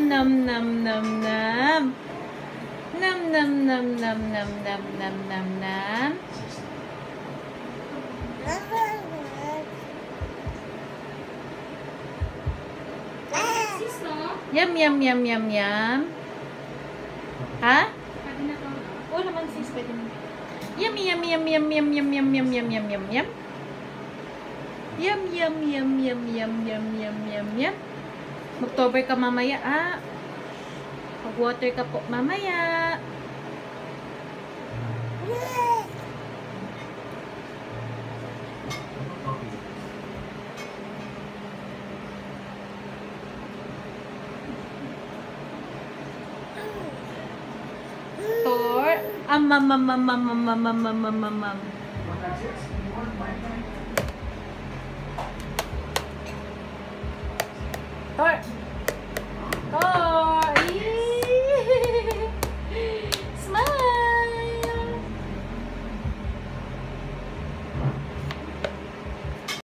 nam nam nam nam. Nam nam nam nam nam nam nam nam nam. Yum yum yum yum yum. Ha? Oo naman sis, pwede mo. Yum yum yum yum yum yum yum yum yum yum yum yum. Yum yum yum yum yum yum yum yum yum. Mag-tover ka mamaya, ah. Mag-water ka po mamaya. Tor. Mam mam mam mam mam mam mam mam mam mam.